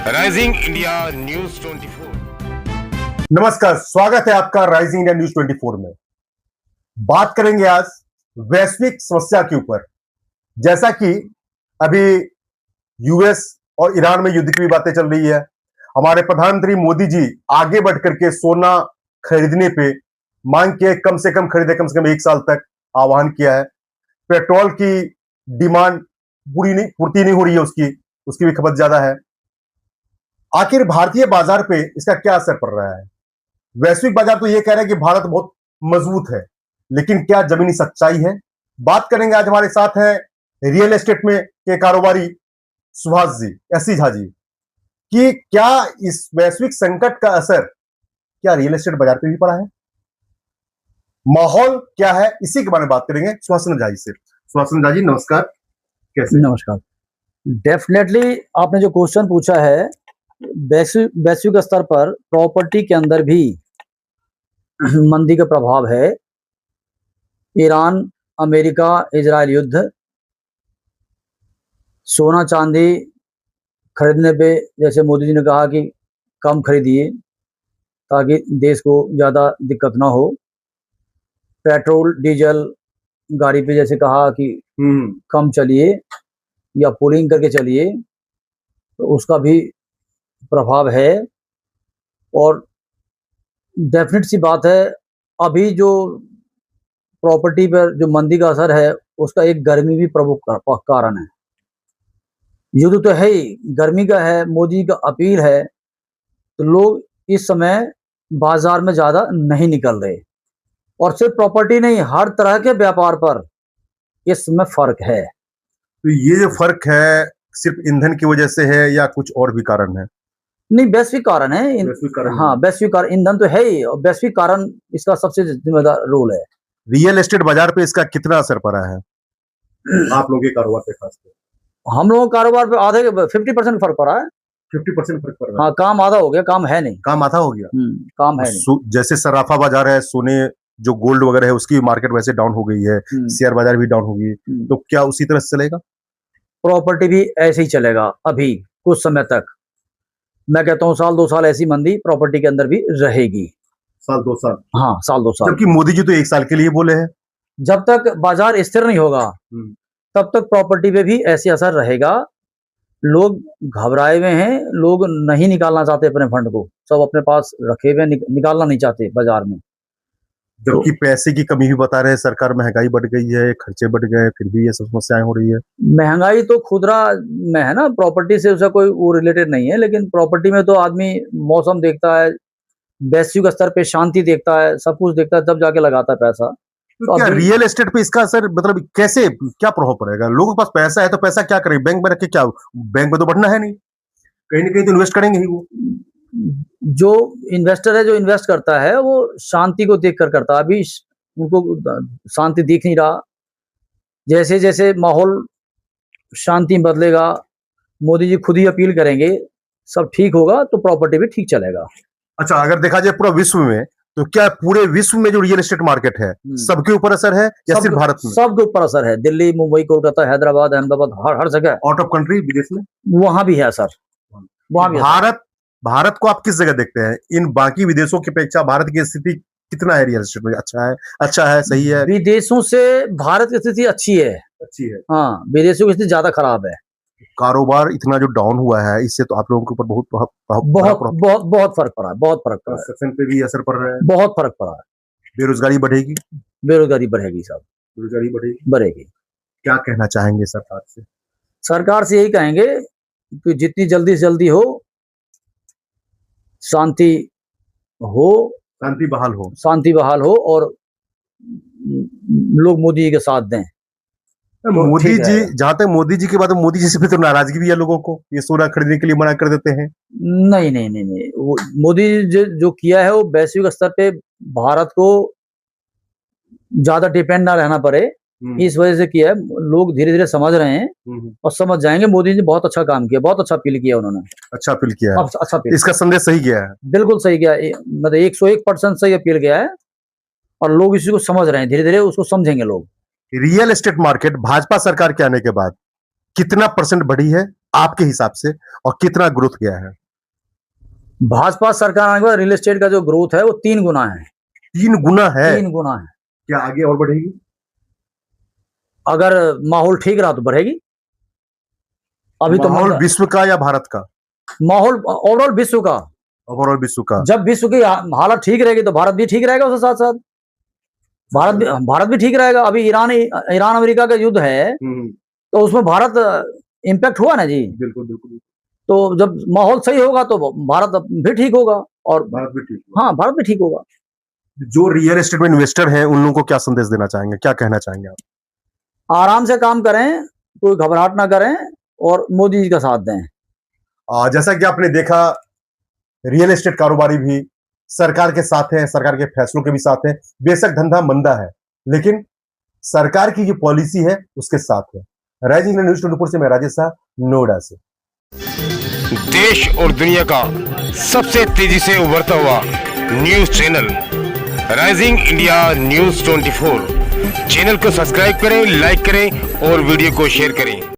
Rising India news 24। नमस्कार, स्वागत है आपका राइजिंग इंडिया न्यूज 24 में। बात करेंगे आज वैश्विक समस्या के ऊपर। जैसा कि अभी यूएस और ईरान में युद्ध की भी बातें चल रही है, हमारे प्रधानमंत्री मोदी जी आगे बढ़कर के सोना खरीदने पे मांग के कम से कम खरीदे, कम से कम 1 साल तक आह्वान किया है। पेट्रोल की डिमांड पूर्ति नहीं हो रही है, उसकी भी खपत ज्यादा है। आखिर भारतीय बाजार पे इसका क्या असर पड़ रहा है? वैश्विक बाजार तो ये कह रहे हैं कि भारत बहुत मजबूत है, लेकिन क्या जमीनी सच्चाई है? बात करेंगे। आज हमारे साथ है रियल एस्टेट में के कारोबारी सुभाष जी, एससी झा जी, कि क्या इस वैश्विक संकट का असर क्या रियल एस्टेट बाजार पे भी पड़ा है, माहौल क्या है, इसी के बारे में बात करेंगे सुभाष झा जी से। सुभाष झा जी नमस्कार, कैसे? नमस्कार। डेफिनेटली आपने जो क्वेश्चन पूछा है, वैश्विक स्तर पर प्रॉपर्टी के अंदर भी मंदी का प्रभाव है। ईरान, अमेरिका, इजराइल युद्ध, सोना चांदी खरीदने पे जैसे मोदी जी ने कहा कि कम खरीदिए ताकि देश को ज़्यादा दिक्कत ना हो। पेट्रोल डीजल गाड़ी पे जैसे कहा कि कम चलिए या पुलिंग करके चलिए, तो उसका भी प्रभाव है। और डेफिनेट सी बात है, अभी जो प्रॉपर्टी पर जो मंदी का असर है उसका एक गर्मी भी प्रमुख कारण है। युद्ध तो है ही, गर्मी का है, मोदी का अपील है, तो लोग इस समय बाजार में ज़्यादा नहीं निकल रहे। और सिर्फ प्रॉपर्टी नहीं, हर तरह के व्यापार पर इस समय फर्क है। तो ये जो फर्क है सिर्फ ईंधन की वजह से है या कुछ और भी कारण है? नहीं, वैश्विक कारण है। हाँ, वैश्विक कारण, ईंधन तो है ही, और वैश्विक कारण इसका सबसे जिम्मेदार रोल है। रियल एस्टेट बाजार पे इसका कितना असर पड़ा है आप लोगों के कारोबार पे? खासकर हम लोगों के कारोबार पे आधे 50% फर्क पड़ा है। 50% फर्क पड़ रहा है। हाँ, काम आधा हो गया, काम है नहीं। काम आधा हो गया। काम है नहीं। जैसे सराफा बाजार है, सोने जो गोल्ड वगैरह है उसकी मार्केट वैसे डाउन हो गई है, शेयर बाजार भी डाउन हो गई, तो क्या उसी तरह से चलेगा? प्रॉपर्टी भी ऐसे ही चलेगा अभी कुछ समय तक। मैं कहता हूँ 1-2 साल ऐसी मंदी प्रॉपर्टी के अंदर भी रहेगी। 1-2 साल? हाँ, 1-2 साल। जबकि मोदी जी तो 1 साल के लिए बोले हैं। जब तक बाजार स्थिर नहीं होगा तब तक प्रॉपर्टी पे भी ऐसे असर रहेगा। लोग घबराए हुए हैं, लोग नहीं निकालना चाहते अपने फंड को, सब अपने पास रखे हुए, निकालना नहीं चाहते बाजार में। जबकि पैसे की कमी भी बता रहे हैं सरकार, महंगाई बढ़ गई है, खर्चे बढ़ गए, फिर भी ये सब समस्याएं हो रही है। महंगाई तो खुदरा में है ना, प्रॉपर्टी से उसका कोई वो रिलेटेड नहीं है। लेकिन प्रॉपर्टी में तो आदमी मौसम देखता है, वैश्विक स्तर पे शांति देखता है, सब कुछ देखता है, तब जाके लगाता है पैसा। तो क्या रियल एस्टेट पे इसका असर, मतलब कैसे, क्या प्रभाव पड़ेगा? लोगों के पास पैसा है तो पैसा क्या करेंगे? बैंक में रख के क्या, बैंक में तो बढ़ना है नहीं, कहीं ना कहीं तो इन्वेस्ट करेंगे ही। वो जो इन्वेस्टर है, जो इन्वेस्ट करता है, वो शांति को देख कर करता है। अभी उनको शांति दिख नहीं रहा। जैसे जैसे माहौल शांति बदलेगा, मोदी जी खुद ही अपील करेंगे, सब ठीक होगा तो प्रॉपर्टी भी ठीक चलेगा। अच्छा, अगर देखा जाए पूरा विश्व में, तो क्या पूरे विश्व में जो रियल एस्टेट मार्केट है सबके ऊपर असर है या सिर्फ भारत में? सबके ऊपर असर है। दिल्ली, मुंबई, कोलकाता, हैदराबाद, अहमदाबाद, हर जगह। आउट ऑफ कंट्री, विदेश में वहां भी है असर। वहां भी भारत को आप किस जगह देखते हैं इन बाकी विदेशों की अपेक्षा? भारत की स्थिति कितना है रियल एस्टेट में? अच्छा है, सही है? विदेशों से भारत की स्थिति अच्छी है। हाँ, विदेशों की स्थिति ज्यादा खराब है। कारोबार इतना जो डाउन हुआ है, इससे तो आप लोगों के ऊपर बहुत फर्क पड़ा है। बहुत फर्क पड़ा है। कंस्ट्रक्शन पे भी असर पड़ रहा है। बहुत फर्क पड़ा है। बेरोजगारी बढ़ेगी। बेरोजगारी बढ़ेगी साहब, बेरोजगारी बढ़ेगी। क्या कहना चाहेंगे सरकार से? सरकार से यही कहेंगे कि जितनी जल्दी से जल्दी हो, शांति बहाल हो और लोग मोदी जी के साथ दें। मोदी जी, जहां तक मोदी जी की बात है, मोदी जी से भी तो नाराजगी भी है लोगों को, ये सोना खरीदने के लिए मना कर देते हैं। नहीं, वो मोदी जी जो किया है वो वैश्विक स्तर पे भारत को ज्यादा डिपेंड ना रहना पड़े, इस वजह से किया है। लोग धीरे धीरे समझ रहे हैं और समझ जाएंगे। मोदी जी बहुत अच्छा काम किया, बहुत अच्छा अपील किया उन्होंने। अच्छा अपील किया है। अच्छा अपील। इसका संदेश सही गया है? बिल्कुल सही गया, मतलब 101% सही अपील गया है और लोग इसी को समझ रहे हैं, धीरे धीरे उसको समझेंगे लोग। रियल एस्टेट मार्केट भाजपा सरकार के आने के बाद कितना % बढ़ी है आपके हिसाब से, और कितना ग्रोथ गया है? भाजपा सरकार आने के बाद रियल एस्टेट का जो ग्रोथ है वो 3 गुना है। 3 गुना है? 3 गुना है। क्या आगे और बढ़ेगी? अगर माहौल ठीक रहा तो बढ़ेगी। अभी तो माहौल विश्व का या भारत का? माहौल ओवरऑल विश्व का। ओवरऑल विश्व का। जब विश्व की हालत ठीक रहेगी तो भारत भी ठीक रहेगा, उसके साथ साथ भारत भी ठीक रहेगा। अभी ईरान अमेरिका का युद्ध है तो उसमें भारत इम्पैक्ट हुआ ना जी। बिल्कुल बिल्कुल। तो जब माहौल सही होगा तो भारत भी ठीक होगा और भारत भी ठीक होगा। हाँ, भारत भी ठीक होगा। जो रियल एस्टेट में इन्वेस्टर हैं उन लोगों को क्या संदेश देना चाहेंगे, क्या कहना चाहेंगे आप? आराम से काम करें, कोई घबराहट ना करें और मोदी जी का साथ दें। जैसा कि आपने देखा, रियल एस्टेट कारोबारी भी सरकार के साथ हैं, सरकार के फैसलों के भी साथ हैं। बेशक धंधा मंदा है लेकिन सरकार की जो पॉलिसी है उसके साथ है। राइजिंग इंडिया न्यूज़ 24 से मैं राजेश शाह, नोएडा से। देश और दुनिया का सबसे तेजी से उभरता हुआ news channel rising India news 24। Channel को सब्सक्राइब करें, लाइक करें और वीडियो को शेयर करें।